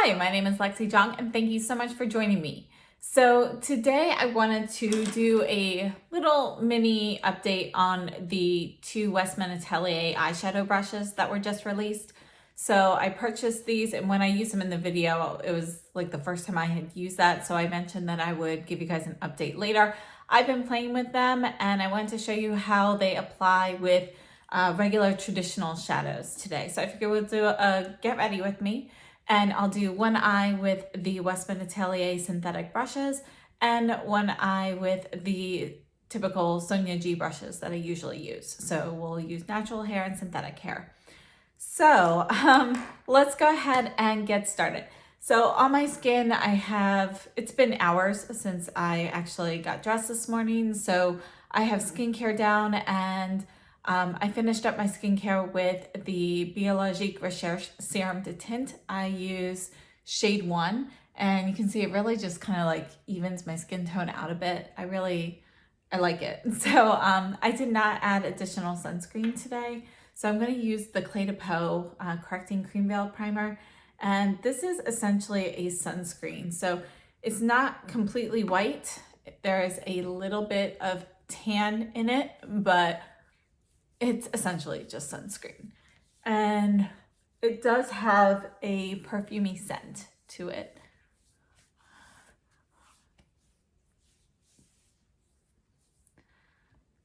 Hi, my name is Lexi Zhang and thank you so much for joining me. So today I wanted to do a little mini update on the two Westman Atelier eyeshadow brushes that were just released. So I purchased these, and when I used them in the video, it was like the first time I had used that. So I mentioned that I would give you guys an update later. I've been playing with them and I wanted to show you how they apply with regular traditional shadows today. So I figured we'll do a get ready with me. And I'll do one eye with the Westman Atelier synthetic brushes and one eye with the typical Sonia G brushes that I usually use. So we'll use natural hair and synthetic hair. So let's go ahead and get started. So on my skin, it's been hours since I actually got dressed this morning. So I have skincare down, and I finished up my skincare with the Biologique Recherche Serum de Tint. I use shade 1, and you can see it really just kind of like evens my skin tone out a bit. I like it. So I did not add additional sunscreen today. So I'm going to use the Clé de Peau Correcting Cream Veil Primer. And this is essentially a sunscreen. So it's not completely white. There is a little bit of tan in it, but it's essentially just sunscreen. And it does have a perfumey scent to it.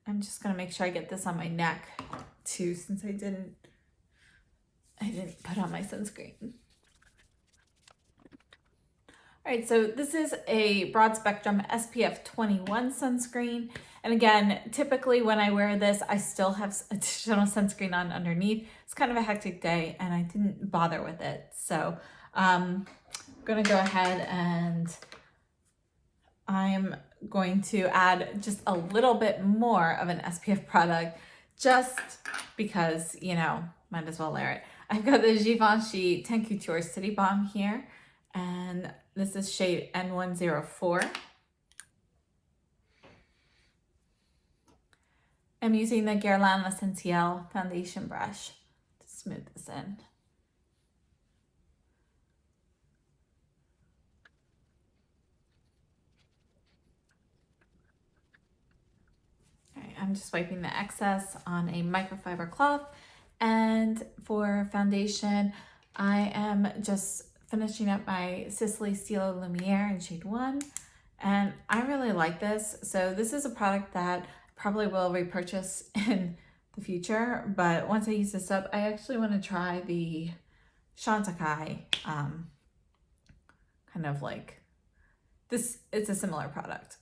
I'm just gonna make sure I get this on my neck too, since I didn't put on my sunscreen. All right, so this is a broad spectrum SPF 21 sunscreen. And again, typically when I wear this, I still have additional sunscreen on underneath. It's kind of a hectic day and I didn't bother with it. So I'm gonna go ahead and I'm going to add just a little bit more of an SPF product just because, you know, might as well layer it. I've got the Givenchy Teint Couture City Balm here, and this is shade N104. I'm using the Guerlain L'Essentiel foundation brush to smooth this in. All right, I'm just wiping the excess on a microfiber cloth. And for foundation, I am just finishing up my Sicily Stilo Lumiere in shade 1. And I really like this. So this is a product that I probably will repurchase in the future. But once I use this up, I actually want to try the Chantecaille, kind of like this. It's a similar product.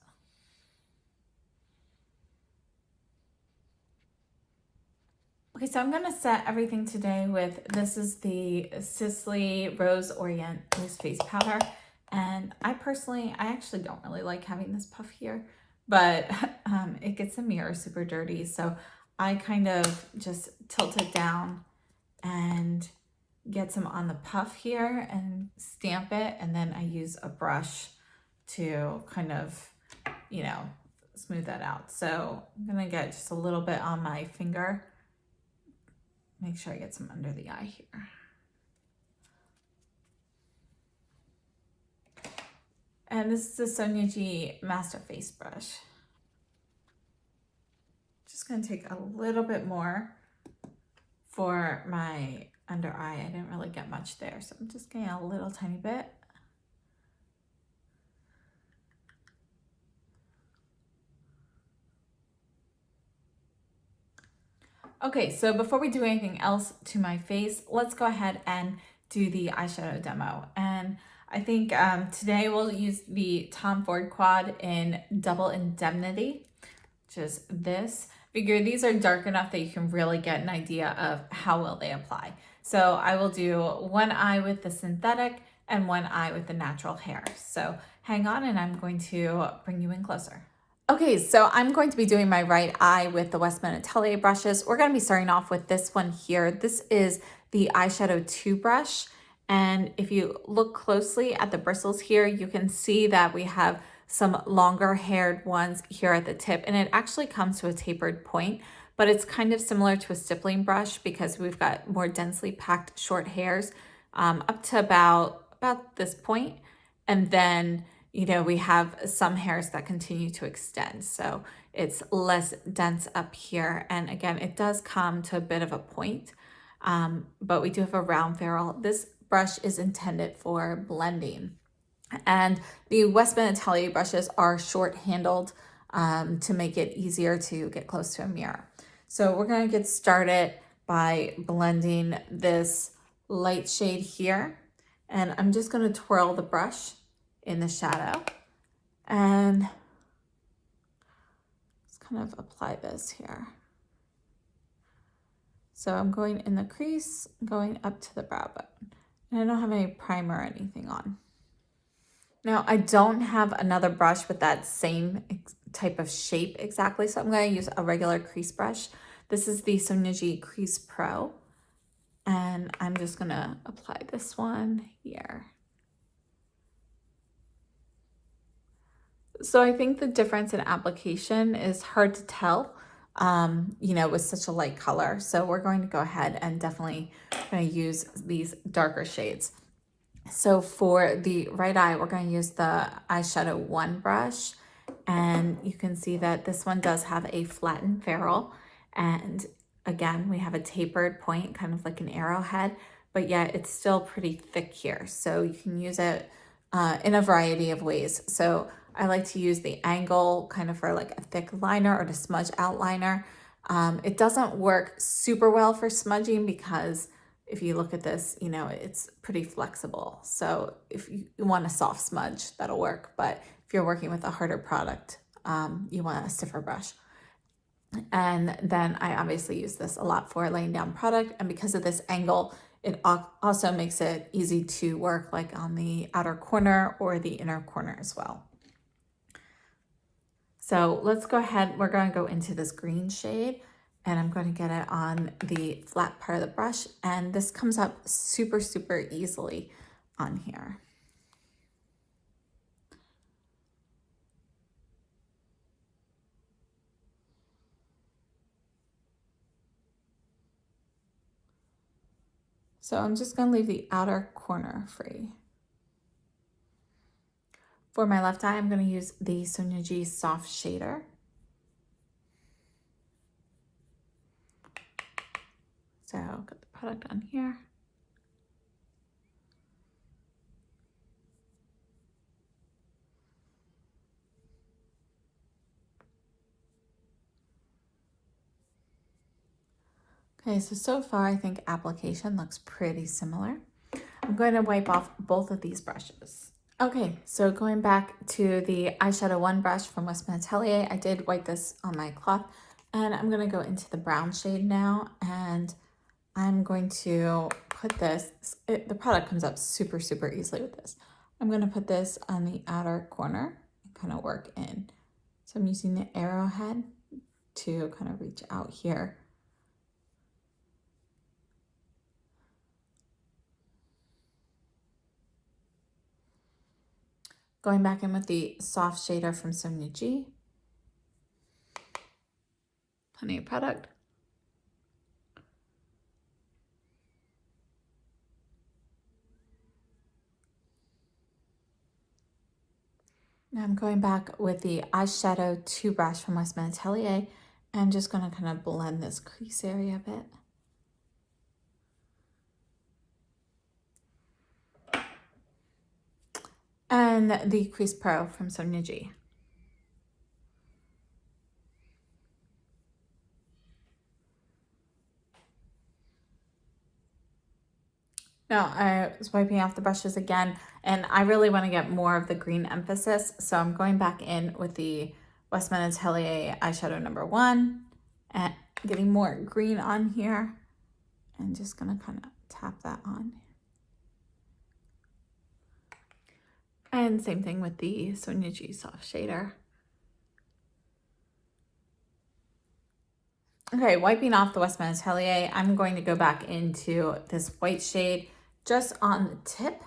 Okay, so I'm gonna set everything today with, this is the Sicily Rose Orient Loose Face Powder. And I actually don't really like having this puff here, but it gets the mirror super dirty. So I kind of just tilt it down and get some on the puff here and stamp it. And then I use a brush to kind of, you know, smooth that out. So I'm gonna get just a little bit on my finger. Make sure I get some under the eye here. And this is the Sonia G Master Face Brush. Just gonna take a little bit more for my under eye. I didn't really get much there, so I'm just getting a little tiny bit. Okay, so before we do anything else to my face, let's go ahead and do the eyeshadow demo. And I think today we'll use the Tom Ford Quad in Double Indemnity, which is this. Figure these are dark enough that you can really get an idea of how well they apply. So I will do one eye with the synthetic and one eye with the natural hair. So hang on and I'm going to bring you in closer. Okay, so I'm going to be doing my right eye with the Westman Atelier brushes. We're going to be starting off with this one here. This is the eyeshadow 2 brush. And if you look closely at the bristles here, you can see that we have some longer haired ones here at the tip. And it actually comes to a tapered point, but it's kind of similar to a stippling brush because we've got more densely packed short hairs up to about about this point, and then, you know, we have some hairs that continue to extend. So it's less dense up here. And again, it does come to a bit of a point, but we do have a round ferrule. This brush is intended for blending. And the Westman Atelier brushes are short handled to make it easier to get close to a mirror. So we're going to get started by blending this light shade here. And I'm just going to twirl the brush in the shadow and just kind of apply this here. So I'm going in the crease, going up to the brow bone. And I don't have any primer or anything on. Now, I don't have another brush with that same type of shape exactly, so I'm going to use a regular crease brush. This is the Sonia G Crease Pro, and I'm just going to apply this one here. So I think the difference in application is hard to tell, you know, with such a light color. So we're going to go ahead and definitely going to use these darker shades. So for the right eye, we're going to use the eyeshadow 1 brush, and you can see that this one does have a flattened ferrule, and again, we have a tapered point, kind of like an arrowhead, but yet it's still pretty thick here. So you can use it in a variety of ways. So I like to use the angle kind of for like a thick liner or to smudge outliner. It doesn't work super well for smudging because if you look at this, you know, it's pretty flexible. So if you want a soft smudge, that'll work. But if you're working with a harder product, you want a stiffer brush. And then I obviously use this a lot for laying down product. And because of this angle, it also makes it easy to work like on the outer corner or the inner corner as well. So let's go ahead. We're going to go into this green shade, and I'm going to get it on the flat part of the brush. And this comes up super, super easily on here. So I'm just going to leave the outer corner free. For my left eye, I'm going to use the Sonia G Soft Shader. So I'll get the product on here. Okay, so far I think application looks pretty similar. I'm going to wipe off both of these brushes. Okay, so going back to the eyeshadow 1 brush from Westman Atelier, I did wipe this on my cloth, and I'm going to go into the brown shade now, and I'm going to put this, the product comes up super, super easily with this. I'm going to put this on the outer corner and kind of work in. So I'm using the arrowhead to kind of reach out here. Going back in with the soft shader from Sonia G. Plenty of product. Now I'm going back with the eyeshadow 2 brush from Westman Atelier, and I'm just going to kind of blend this crease area a bit. And the Crease Pro from Sonia G. Now I was wiping off the brushes again, and I really want to get more of the green emphasis, so I'm going back in with the Westman Atelier eyeshadow number 1 and getting more green on here, and just going to kind of tap that on. And same thing with the Sonia G Soft Shader. Okay, wiping off the Westman Atelier, I'm going to go back into this white shade just on the tip.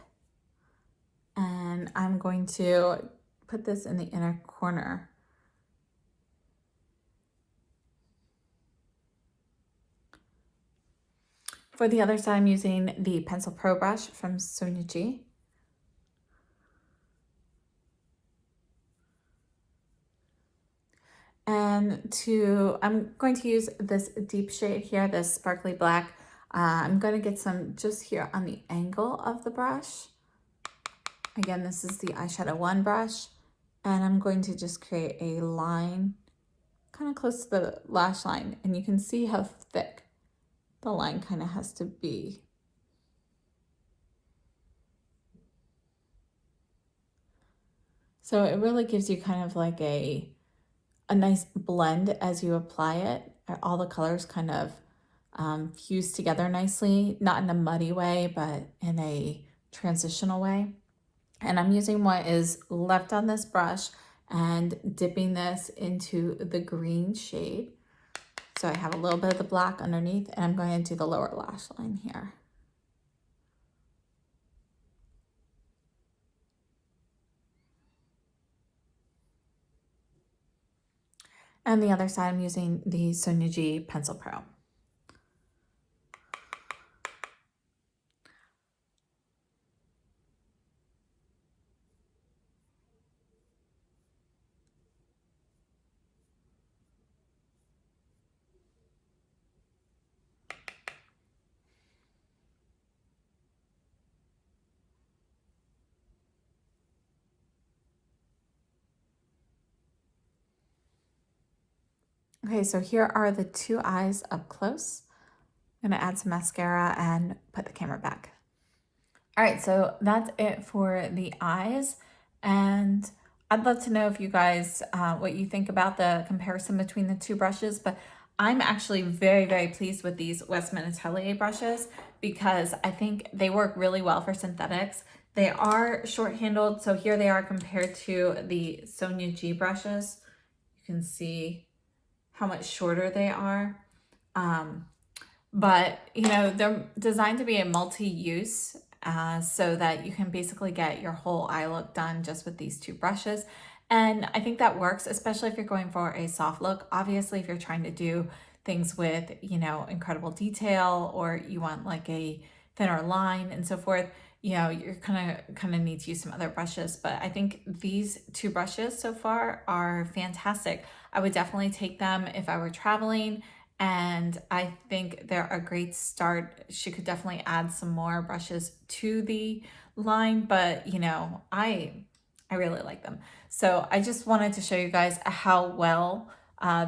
And I'm going to put this in the inner corner. For the other side, I'm using the Pencil Pro brush from Sonia G. And I'm going to use this deep shade here, this sparkly black. I'm going to get some just here on the angle of the brush. Again, this is the eyeshadow 1 brush. And I'm going to just create a line kind of close to the lash line. And you can see how thick the line kind of has to be. So it really gives you kind of like a nice blend as you apply it. All the colors kind of fuse together nicely, not in a muddy way, but in a transitional way. And I'm using what is left on this brush and dipping this into the green shade. So I have a little bit of the black underneath, and I'm going to do the lower lash line here. And the other side, I'm using the Sonia G Pencil Pro. Okay, so here are the 2 eyes up close. I'm gonna add some mascara and put the camera back. All right, so that's it for the eyes. And I'd love to know if you guys, what you think about the comparison between the 2 brushes, but I'm actually very, very pleased with these Westman Atelier brushes because I think they work really well for synthetics. They are short-handled, so here they are compared to the Sonia G brushes. You can see how much shorter they are. But, you know, they're designed to be a multi-use so that you can basically get your whole eye look done just with these 2 brushes. And I think that works, especially if you're going for a soft look. Obviously, if you're trying to do things with, you know, incredible detail, or you want like a thinner line and so forth, you know, you're kind of need to use some other brushes. But I think these 2 brushes so far are fantastic. I would definitely take them if I were traveling. And I think they're a great start. She could definitely add some more brushes to the line, but you know, I really like them. So I just wanted to show you guys how well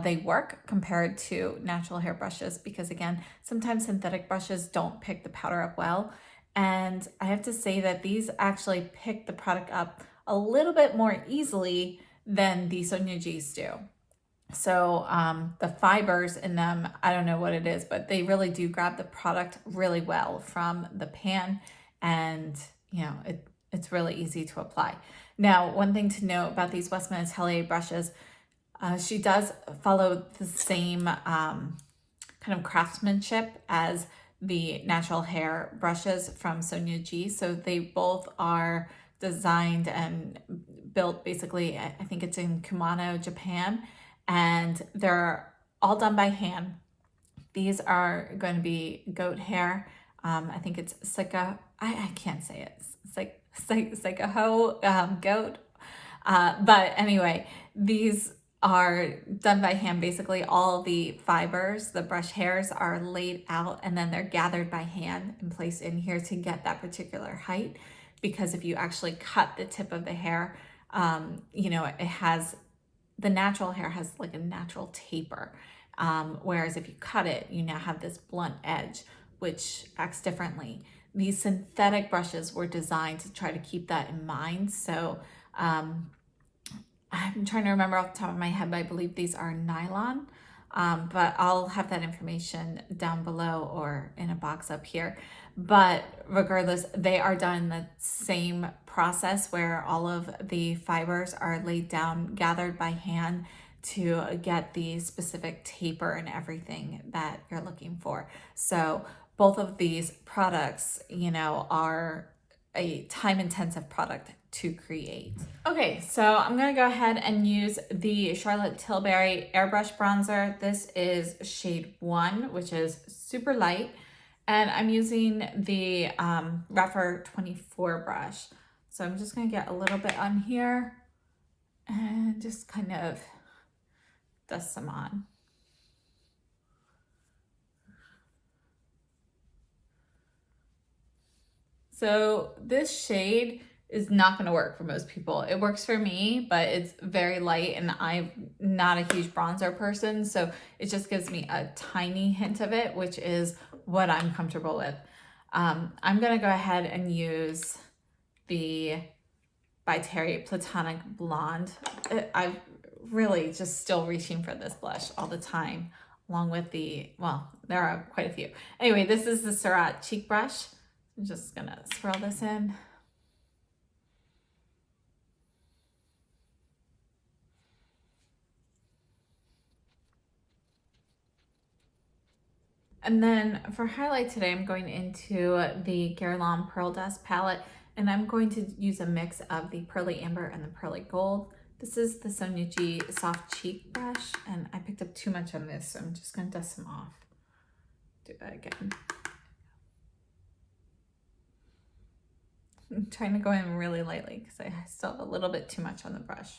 they work compared to natural hair brushes, because again, sometimes synthetic brushes don't pick the powder up well. And I have to say that these actually pick the product up a little bit more easily than the Sonia G's do. So the fibers in them, I don't know what it is, but they really do grab the product really well from the pan, and you know, it's really easy to apply. Now, one thing to note about these Westman Atelier brushes, she does follow the same kind of craftsmanship as the natural hair brushes from Sonia G. So they both are designed and built basically, I think it's in Kumano, Japan, and they're all done by hand. These are going to be goat hair. I think it's Sika, I can't say it. It's like Sikaho goat. But anyway, these are done by hand. Basically, all the fibers, the brush hairs are laid out, and then they're gathered by hand and placed in here to get that particular height. Because if you actually cut the tip of the hair, you know, it has, the natural hair has like a natural taper. Whereas if you cut it, you now have this blunt edge, which acts differently. These synthetic brushes were designed to try to keep that in mind. So I'm trying to remember off the top of my head, but I believe these are nylon. But I'll have that information down below or in a box up here. But regardless, they are done in the same process where all of the fibers are laid down, gathered by hand to get the specific taper and everything that you're looking for. So both of these products, you know, are a time-intensive product to create. Okay, so I'm gonna go ahead and use the Charlotte Tilbury Airbrush Bronzer. This is shade 1, which is super light. And I'm using the Rougher 24 brush. So I'm just gonna get a little bit on here and just kind of dust some on. So this shade is not going to work for most people. It works for me, but it's very light and I'm not a huge bronzer person. So it just gives me a tiny hint of it, which is what I'm comfortable with. I'm going to go ahead and use the by Terry Platonic Blonde. I'm really just still reaching for this blush all the time, along with the, well, there are quite a few. Anyway, this is the Surratt Cheek Brush. I'm just gonna swirl this in. And then for highlight today, I'm going into the Guerlain Pearl Dust palette, and I'm going to use a mix of the Pearly Amber and the Pearly Gold. This is the Sonia G Soft Cheek Brush, and I picked up too much on this, so I'm just gonna dust some off. Do that again. I'm trying to go in really lightly because I still have a little bit too much on the brush.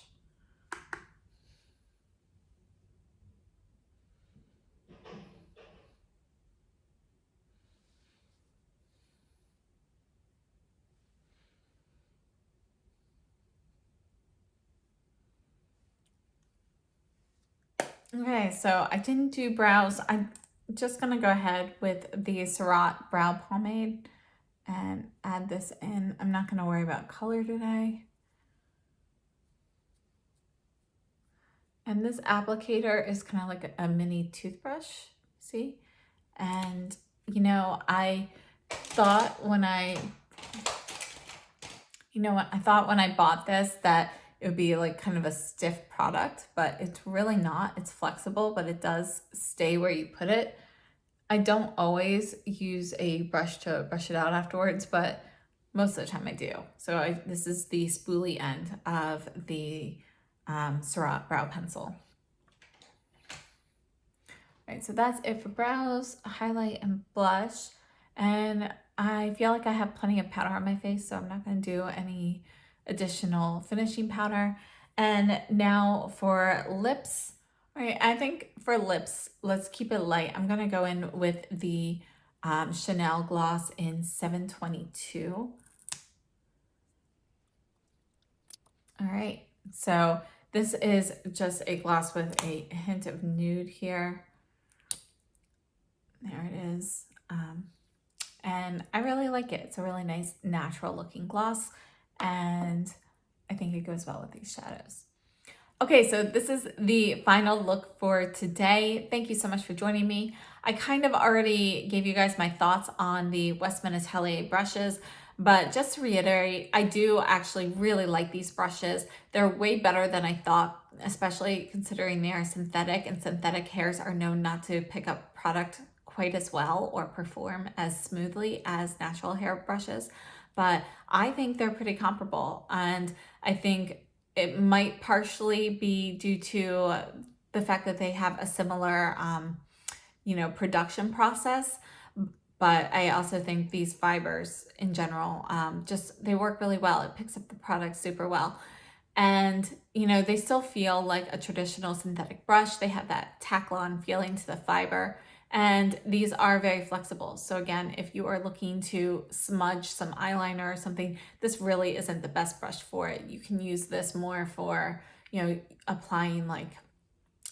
Okay, so I didn't do brows. I'm just gonna go ahead with the Surratt Brow Pomade and add this in. I'm not gonna worry about color today. And this applicator is kind of like a mini toothbrush, see? And you know, I thought when I bought this that it would be like kind of a stiff product, but it's really not. It's flexible, but it does stay where you put it. I don't always use a brush to brush it out afterwards, but most of the time I do. So this is the spoolie end of the Surratt Brow Pencil. All right, so that's it for brows, highlight, and blush. And I feel like I have plenty of powder on my face, so I'm not going to do any additional finishing powder. And now for lips. All right, I think for lips, let's keep it light. I'm going to go in with the Chanel gloss in 722. All right, so this is just a gloss with a hint of nude here. There it is. And I really like it. It's a really nice natural looking gloss, and I think it goes well with these shadows. Okay, so this is the final look for today. Thank you so much for joining me. I kind of already gave you guys my thoughts on the Westman Atelier brushes, but just to reiterate, I do actually really like these brushes. They're way better than I thought, especially considering they are synthetic, and synthetic hairs are known not to pick up product quite as well or perform as smoothly as natural hair brushes. But I think they're pretty comparable, and I think it might partially be due to the fact that they have a similar, production process. But I also think these fibers in general, they work really well. It picks up the product super well. And, they still feel like a traditional synthetic brush. They have that tack-on feeling to the fiber. And these are very flexible. So again, if you are looking to smudge some eyeliner or something, this really isn't the best brush for it. You can use this more for, applying like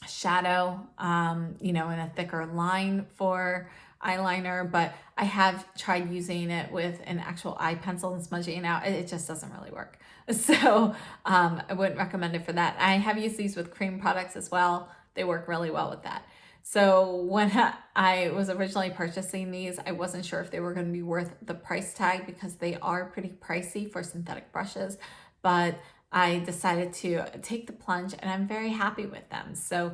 shadow, in a thicker line for eyeliner, but I have tried using it with an actual eye pencil and smudging it out. It just doesn't really work. So I wouldn't recommend it for that. I have used these with cream products as well. They work really well with that. So when I was originally purchasing these, I wasn't sure if they were going to be worth the price tag because they are pretty pricey for synthetic brushes, but I decided to take the plunge and I'm very happy with them. So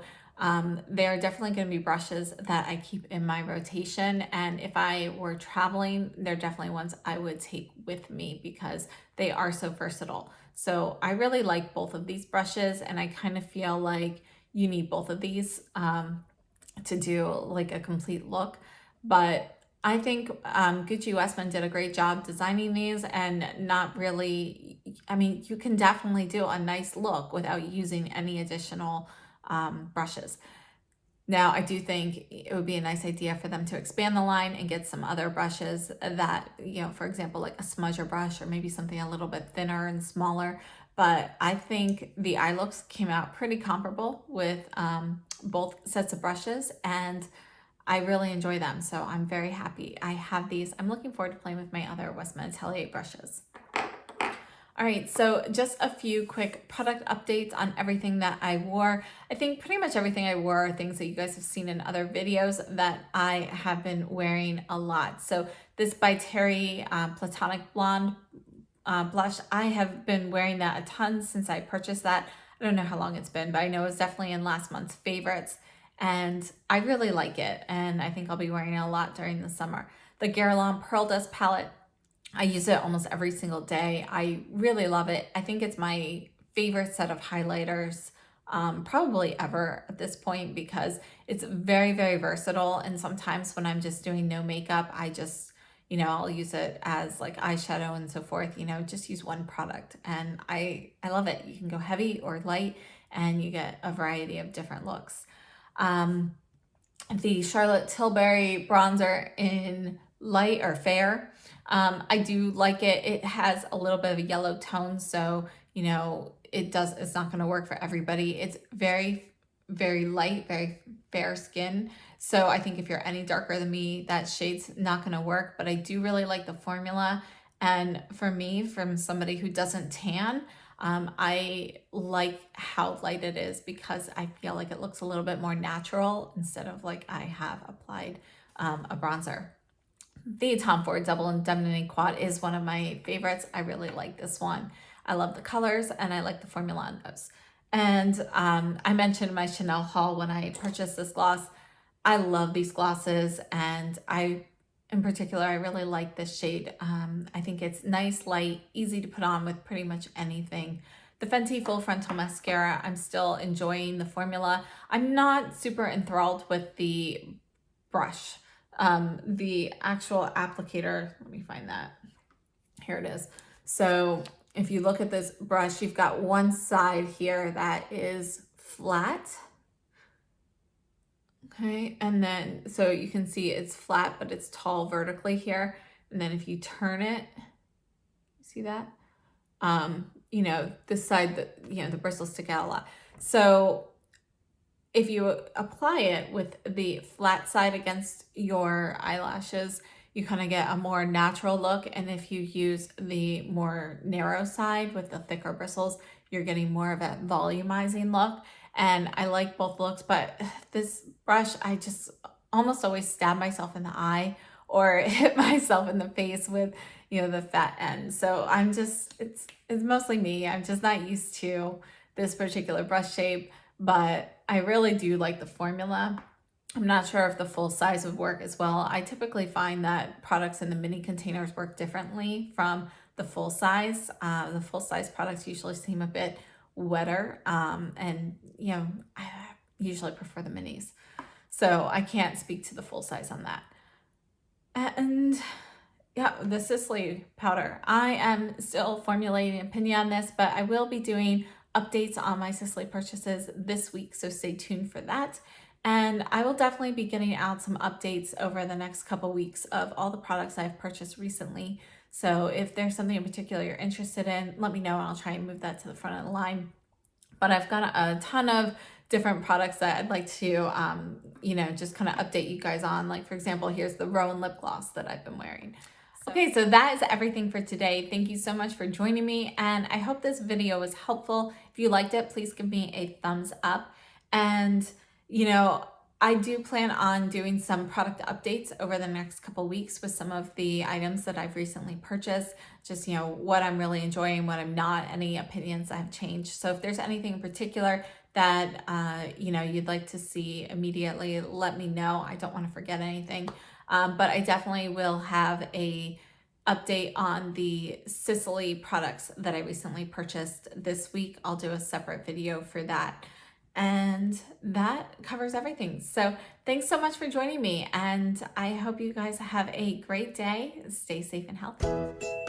they are definitely going to be brushes that I keep in my rotation. And if I were traveling, they're definitely ones I would take with me because they are so versatile. So I really like both of these brushes, and I kind of feel like you need both of these to do like a complete look. But I think Gucci Westman did a great job designing these, and not really, you can definitely do a nice look without using any additional brushes. Now, I do think it would be a nice idea for them to expand the line and get some other brushes that, for example, like a smudger brush or maybe something a little bit thinner and smaller. But I think the eye looks came out pretty comparable with both sets of brushes, and I really enjoy them. So I'm very happy I have these. I'm looking forward to playing with my other Westman Atelier brushes. All right, so just a few quick product updates on everything that I wore. I think pretty much everything I wore are things that you guys have seen in other videos that I have been wearing a lot. So this by Terry Platonic Blonde blush, I have been wearing that a ton since I purchased that. I don't know how long it's been, but I know it's definitely in last month's favorites. And I really like it, and I think I'll be wearing it a lot during the summer. The Guerlain Pearl Dust palette, I use it almost every single day. I really love it. I think it's my favorite set of highlighters probably ever at this point, because it's very, very versatile. And sometimes when I'm just doing no makeup, I just, I'll use it as like eyeshadow and so forth, just use one product. And I love it. You can go heavy or light and you get a variety of different looks. The Charlotte Tilbury bronzer in light or fair, I do like it. It has a little bit of a yellow tone, so it's not going to work for everybody. It's very, very light, very fair skin, so I think if you're any darker than me, that shade's not going to work. But I do really like the formula, and for me, from somebody who doesn't tan, I like how light it is, because I feel like it looks a little bit more natural instead of like I have applied a bronzer. The Tom Ford Double Indemnity Quad is one of my favorites. I really like this one. I love the colors and I like the formula on those. And I mentioned my Chanel haul when I purchased this gloss. I love these glosses, and in particular, I really like this shade. I think it's nice, light, easy to put on with pretty much anything. The Fenty Full Frontal Mascara, I'm still enjoying the formula. I'm not super enthralled with the brush. The actual applicator, let me find that. Here it is. So if you look at this brush, you've got one side here that is flat. Okay, and then, so you can see it's flat, but it's tall vertically here. And then if you turn it, see that? This side, the bristles stick out a lot. So if you apply it with the flat side against your eyelashes, you kind of get a more natural look. And if you use the more narrow side with the thicker bristles, you're getting more of a volumizing look. And I like both looks, but this brush, I just almost always stab myself in the eye or hit myself in the face with, the fat end. So it's mostly me. I'm just not used to this particular brush shape, but I really do like the formula. I'm not sure if the full size would work as well. I typically find that products in the mini containers work differently from the full size. The full size products usually seem a bit wetter, and I usually prefer the minis. So I can't speak to the full size on that. And yeah, the Sicily powder. I am still formulating an opinion on this, but I will be doing updates on my Sicily purchases this week, so stay tuned for that. And I will definitely be getting out some updates over the next couple weeks of all the products I've purchased recently. So if there's something in particular you're interested in, let me know and I'll try and move that to the front of the line. But I've got a ton of different products that I'd like to, just kind of update you guys on. Like, for example, here's the Rowan lip gloss that I've been wearing. Okay, so that is everything for today. Thank you so much for joining me, and I hope this video was helpful. If you liked it, please give me a thumbs up. And, I do plan on doing some product updates over the next couple weeks with some of the items that I've recently purchased, just, what I'm really enjoying, what I'm not, any opinions that have changed. So if there's anything in particular that, you'd like to see immediately, let me know. I don't want to forget anything. But I definitely will have a update on the Sicily products that I recently purchased this week. I'll do a separate video for that. And that covers everything. So thanks so much for joining me, and I hope you guys have a great day. Stay safe and healthy.